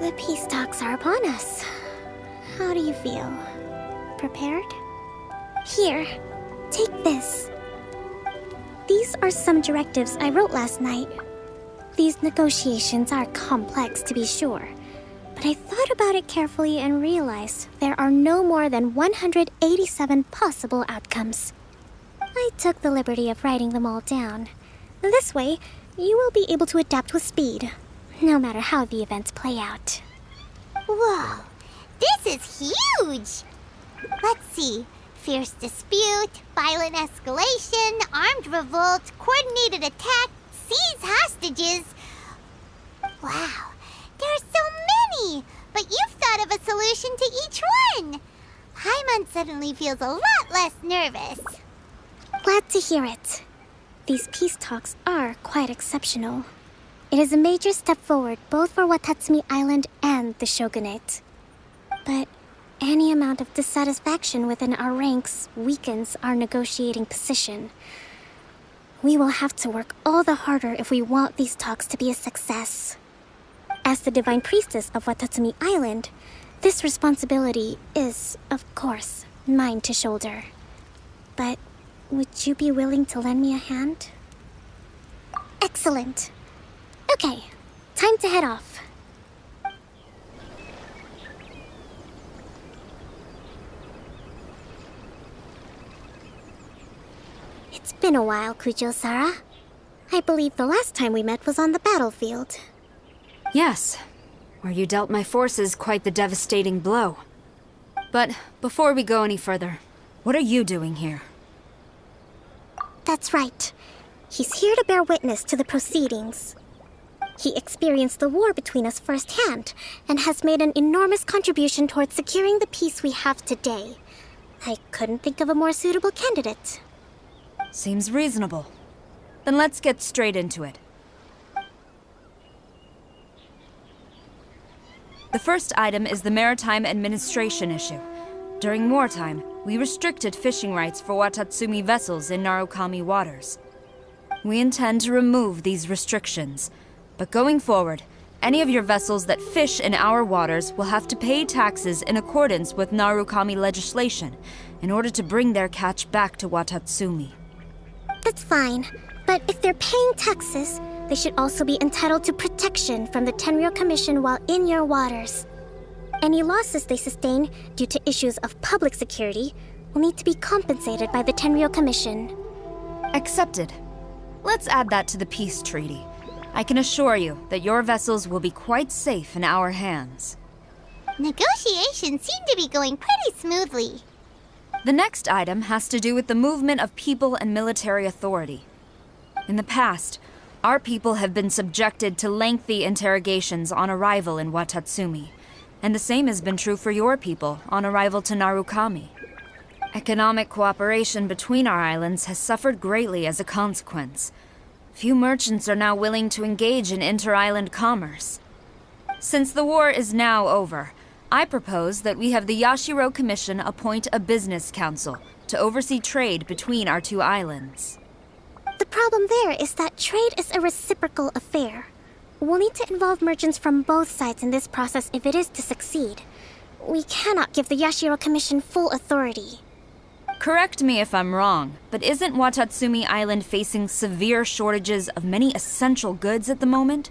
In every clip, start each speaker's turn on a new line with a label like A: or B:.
A: The peace talks are upon us. How do you feel? Prepared? Here, take this. These are some directives I wrote last night. These negotiations are complex, to be sure, but I thought about it carefully and realized there are no more than 187 possible outcomes. I took the liberty of writing them all down. This way, you will be able to adapt with speed, no matter how the events play out.
B: Whoa, this is huge! Let's see. Fierce dispute, violent escalation, armed revolt, coordinated attack, seize hostages. Wow, there are so many! But you've thought of a solution to each one! Paimon suddenly feels a lot less nervous.
A: Glad to hear it. These peace talks are quite exceptional. It is a major step forward both for Watatsumi Island and the Shogunate. But any amount of dissatisfaction within our ranks weakens our negotiating position. We will have to work all the harder if we want these talks to be a success. As the Divine Priestess of Watatsumi Island, this responsibility is, of course, mine to shoulder. But would you be willing to lend me a hand? Excellent. Okay, time to head off. It's been a while, Kujo-Sara. I believe the last time we met was on the battlefield.
C: Yes, where you dealt my forces quite the devastating blow. But before we go any further, what are you doing here?
A: That's right. He's here to bear witness to the proceedings. He experienced the war between us firsthand, and has made an enormous contribution towards securing the peace we have today. I couldn't think of a more suitable candidate.
C: Seems reasonable. Then let's get straight into it. The first item is the Maritime Administration issue. During wartime, we restricted fishing rights for Watatsumi vessels in Narukami waters. We intend to remove these restrictions, but going forward, any of your vessels that fish in our waters will have to pay taxes in accordance with Narukami legislation in order to bring their catch back to Watatsumi.
A: That's fine, but if they're paying taxes, they should also be entitled to protection from the Tenryou Commission while in your waters. Any losses they sustain due to issues of public security will need to be compensated by the Tenryou Commission.
C: Accepted. Let's add that to the peace treaty. I can assure you that your vessels will be quite safe in our hands.
B: Negotiations seem to be going pretty smoothly.
C: The next item has to do with the movement of people and military authority. In the past, our people have been subjected to lengthy interrogations on arrival in Watatsumi, and the same has been true for your people on arrival to Narukami. Economic cooperation between our islands has suffered greatly as a consequence. Few merchants are now willing to engage in inter-island commerce. Since the war is now over, I propose that we have the Yashiro Commission appoint a business council to oversee trade between our two islands.
A: The problem there is that trade is a reciprocal affair. We'll need to involve merchants from both sides in this process if it is to succeed. We cannot give the Yashiro Commission full authority.
C: Correct me if I'm wrong, but isn't Watatsumi Island facing severe shortages of many essential goods at the moment?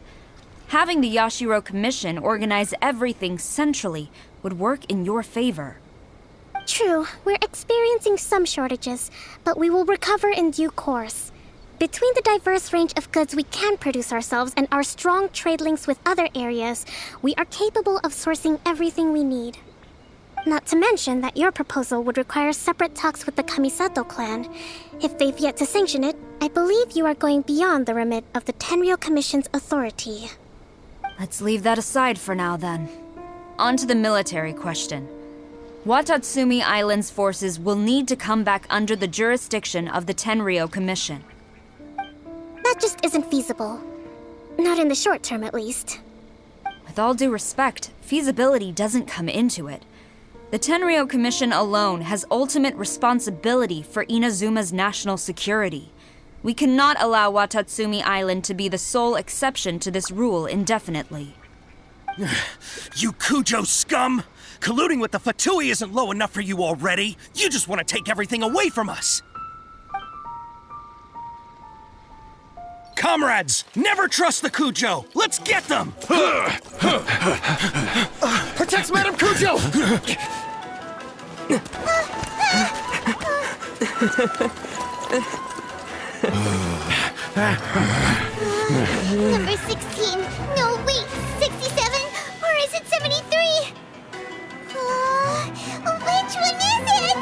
C: Having the Yashiro Commission organize everything centrally would work in your favor.
A: True, we're experiencing some shortages, but we will recover in due course. Between the diverse range of goods we can produce ourselves and our strong trade links with other areas, we are capable of sourcing everything we need. Not to mention that your proposal would require separate talks with the Kamisato clan. If they've yet to sanction it, I believe you are going beyond the remit of the Tenryou Commission's authority.
C: Let's leave that aside for now, then. On to the military question. Watatsumi Island's forces will need to come back under the jurisdiction of the Tenryou Commission.
A: That just isn't feasible. Not in the short term, at least.
C: With all due respect, feasibility doesn't come into it. The Tenryou Commission alone has ultimate responsibility for Inazuma's national security. We cannot allow Watatsumi Island to be the sole exception to this rule indefinitely.
D: You Kujo scum! Colluding with the Fatui isn't low enough for you already. You just want to take everything away from us. Comrades, never trust the Kujo. Let's get them!
E: Protect Madame Kujo!
B: Number 16. No, wait. 67? Or is it 73? Which one is it?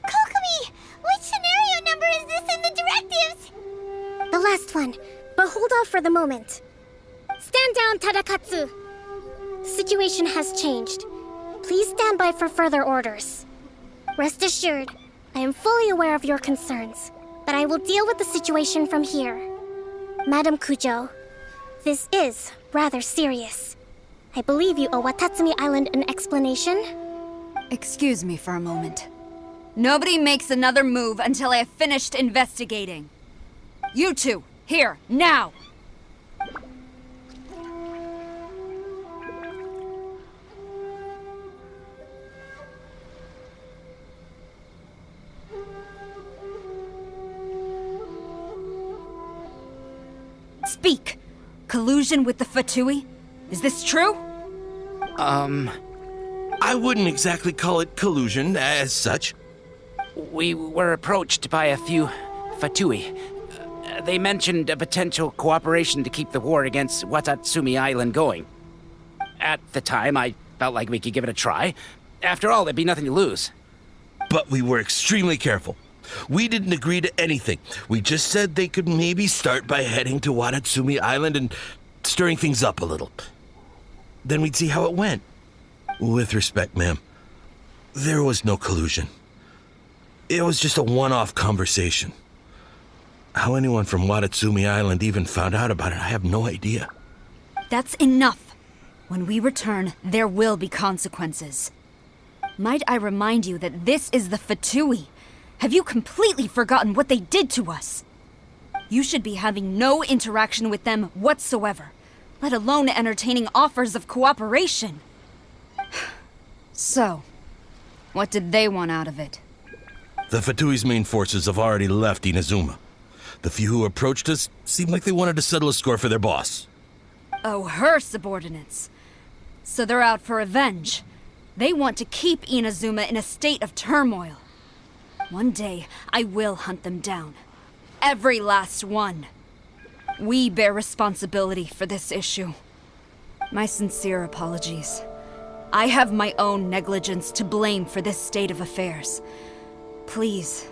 B: Kokomi! Which scenario number is this in the directives?
A: The last one, but hold off for the moment. Stand down, Tadakatsu. The situation has changed. Please stand by for further orders. Rest assured, I am fully aware of your concerns, but I will deal with the situation from here. Madam Kujo, this is rather serious. I believe you owe Watatsumi Island an explanation.
C: Excuse me for a moment. Nobody makes another move until I have finished investigating. You two, here, now! Speak! Collusion with the Fatui? Is this true?
F: I wouldn't exactly call it collusion as such.
E: We were approached by a few Fatui. They mentioned a potential cooperation to keep the war against Watatsumi Island going. At the time, I felt like we could give it a try. After all, there'd be nothing to lose.
F: But we were extremely careful. We didn't agree to anything. We just said they could maybe start by heading to Watatsumi Island and stirring things up a little. Then we'd see how it went. With respect, ma'am, there was no collusion. It was just a one-off conversation. How anyone from Watatsumi Island even found out about it, I have no idea.
C: That's enough. When we return, there will be consequences. Might I remind you that this is the Fatui? Have you completely forgotten what they did to us? You should be having no interaction with them whatsoever, let alone entertaining offers of cooperation. So, what did they want out of it?
F: The Fatui's main forces have already left Inazuma. The few who approached us seemed like they wanted to settle a score for their boss.
C: Oh, her subordinates. So they're out for revenge. They want to keep Inazuma in a state of turmoil. One day, I will hunt them down. Every last one. We bear responsibility for this issue. My sincere apologies. I have my own negligence to blame for this state of affairs. Please,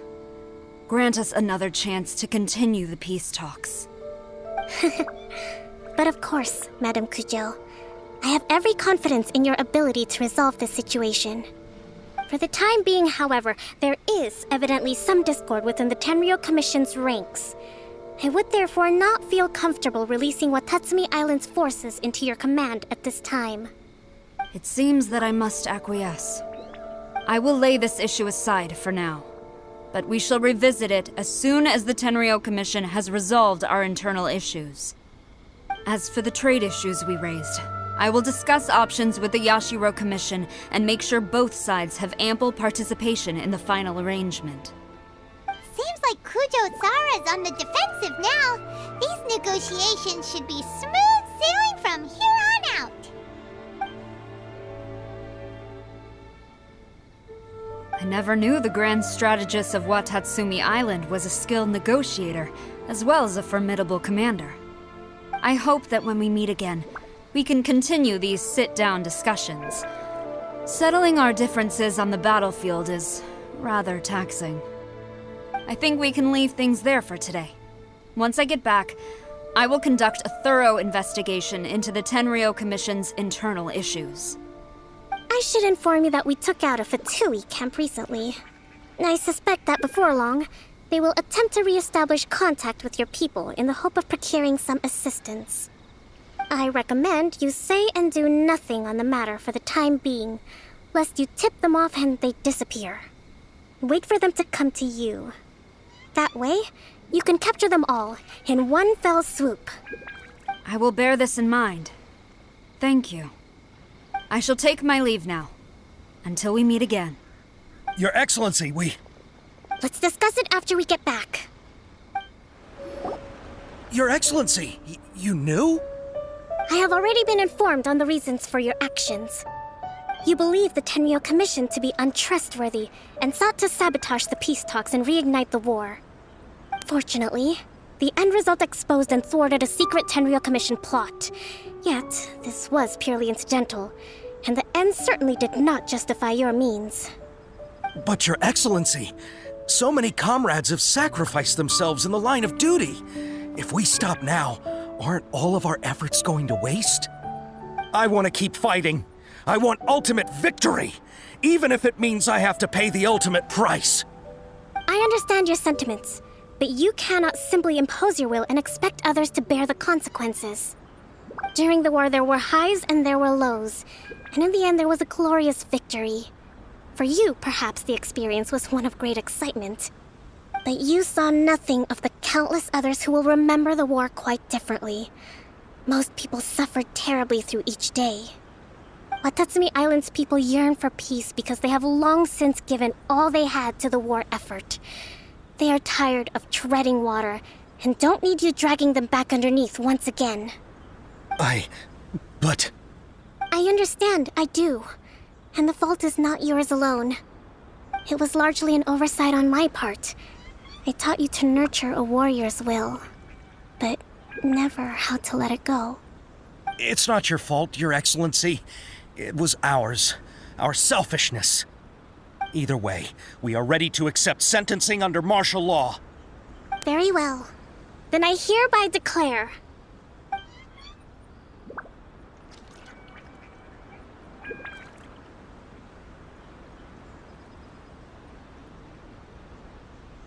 C: grant us another chance to continue the peace talks.
A: But of course, Madam Kujo, I have every confidence in your ability to resolve this situation. For the time being, however, there is evidently some discord within the Tenryou Commission's ranks. I would therefore not feel comfortable releasing Watatsumi Island's forces into your command at this time.
C: It seems that I must acquiesce. I will lay this issue aside for now, but we shall revisit it as soon as the Tenryou Commission has resolved our internal issues. As for the trade issues we raised, I will discuss options with the Yashiro Commission and make sure both sides have ample participation in the final arrangement.
B: Seems like Kujo-Sara's on the defensive now. These negotiations should be smooth sailing from here on out.
C: I never knew the grand strategist of Watatsumi Island was a skilled negotiator, as well as a formidable commander. I hope that when we meet again, we can continue these sit-down discussions. Settling our differences on the battlefield is rather taxing. I think we can leave things there for today. Once I get back, I will conduct a thorough investigation into the Tenryou Commission's internal issues.
A: I should inform you that we took out a Fatui camp recently. I suspect that before long, they will attempt to re-establish contact with your people in the hope of procuring some assistance. I recommend you say and do nothing on the matter for the time being, lest you tip them off and they disappear. Wait for them to come to you. That way, you can capture them all in one fell swoop.
C: I will bear this in mind. Thank you. I shall take my leave now. Until we meet again.
D: Your Excellency,
A: Let's discuss it after we get back.
D: Your Excellency, you knew?
A: I have already been informed on the reasons for your actions. You believe the Tenryou Commission to be untrustworthy and sought to sabotage the peace talks and reignite the war. Fortunately, the end result exposed and thwarted a secret Tenryou Commission plot. Yet, this was purely incidental, and the end certainly did not justify your means.
D: But Your Excellency, so many comrades have sacrificed themselves in the line of duty. If we stop now, aren't all of our efforts going to waste? I want to keep fighting. I want ultimate victory, even if it means I have to pay the ultimate price.
A: I understand your sentiments, but you cannot simply impose your will and expect others to bear the consequences. During the war, there were highs and there were lows, and in the end, there was a glorious victory. For you, perhaps the experience was one of great excitement. But you saw nothing of the countless others who will remember the war quite differently. Most people suffered terribly through each day. Watatsumi Island's people yearn for peace because they have long since given all they had to the war effort. They are tired of treading water and don't need you dragging them back underneath once again.
D: But...
A: I understand, I do. And the fault is not yours alone. It was largely an oversight on my part. I taught you to nurture a warrior's will, but never how to let it go.
D: It's not your fault, Your Excellency. It was ours. Our selfishness. Either way, we are ready to accept sentencing under martial law.
A: Very well. Then I hereby declare...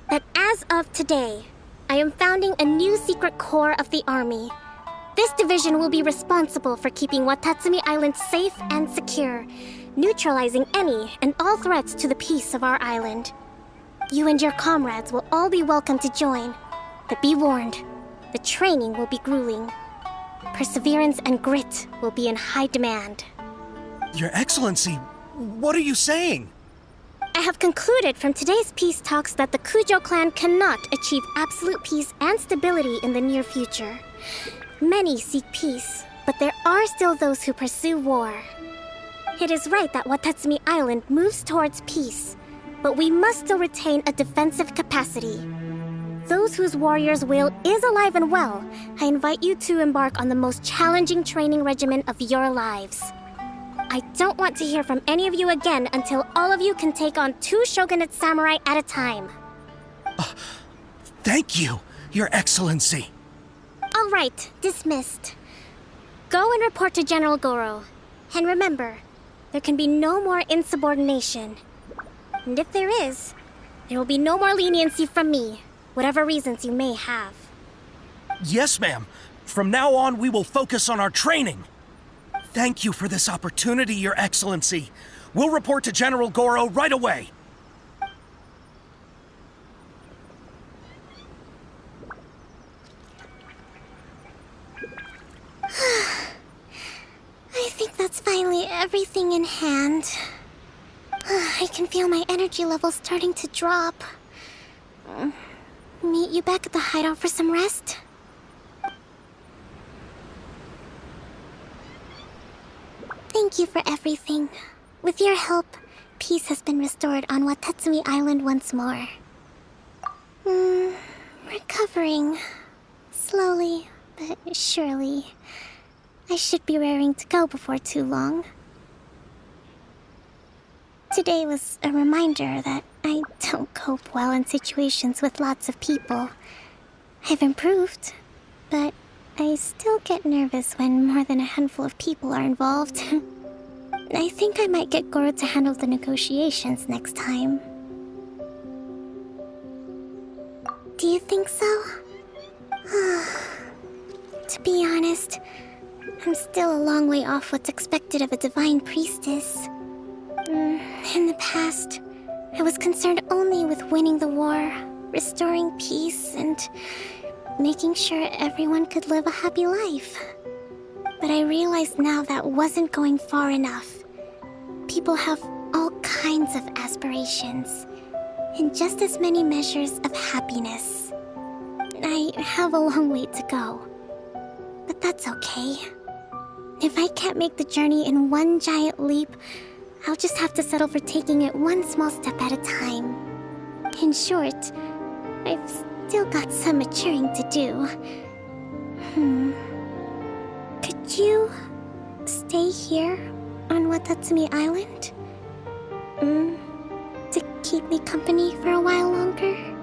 A: that as of today, I am founding a new secret corps of the army. This division will be responsible for keeping Watatsumi Island safe and secure, neutralizing any and all threats to the peace of our island. You and your comrades will all be welcome to join, but be warned, the training will be grueling. Perseverance and grit will be in high demand.
D: Your Excellency, what are you saying?
A: I have concluded from today's peace talks that the Kujo clan cannot achieve absolute peace and stability in the near future. Many seek peace, but there are still those who pursue war. It is right that Watatsumi Island moves towards peace, but we must still retain a defensive capacity. Those whose warrior's will is alive and well, I invite you to embark on the most challenging training regimen of your lives. I don't want to hear from any of you again until all of you can take on 2 shogunate samurai at a time.
D: Thank you, Your Excellency.
A: All right, dismissed. Go and report to General Goro. And remember, there can be no more insubordination. And if there is, there will be no more leniency from me, whatever reasons you may have.
D: Yes, ma'am. From now on, we will focus on our training. Thank you for this opportunity, Your Excellency. We'll report to General Goro right away.
A: I think that's finally everything in hand. I can feel my energy levels starting to drop. Meet you back at the hideout for some rest? Thank you for everything. With your help, peace has been restored on Watatsumi Island once more. Recovering. Slowly, but surely. I should be raring to go before too long. Today was a reminder that I don't cope well in situations with lots of people. I've improved, but I still get nervous when more than a handful of people are involved. I think I might get Goro to handle the negotiations next time. Do you think so? To be honest, I'm still a long way off what's expected of a divine priestess. In the past, I was concerned only with winning the war, restoring peace, and making sure everyone could live a happy life. But I realize now that wasn't going far enough. People have all kinds of aspirations, and just as many measures of happiness. I have a long way to go, but that's okay. If I can't make the journey in one giant leap, I'll just have to settle for taking it one small step at a time. In short, I've still got some maturing to do. Could you stay here on Watatsumi Island? To keep me company for a while longer?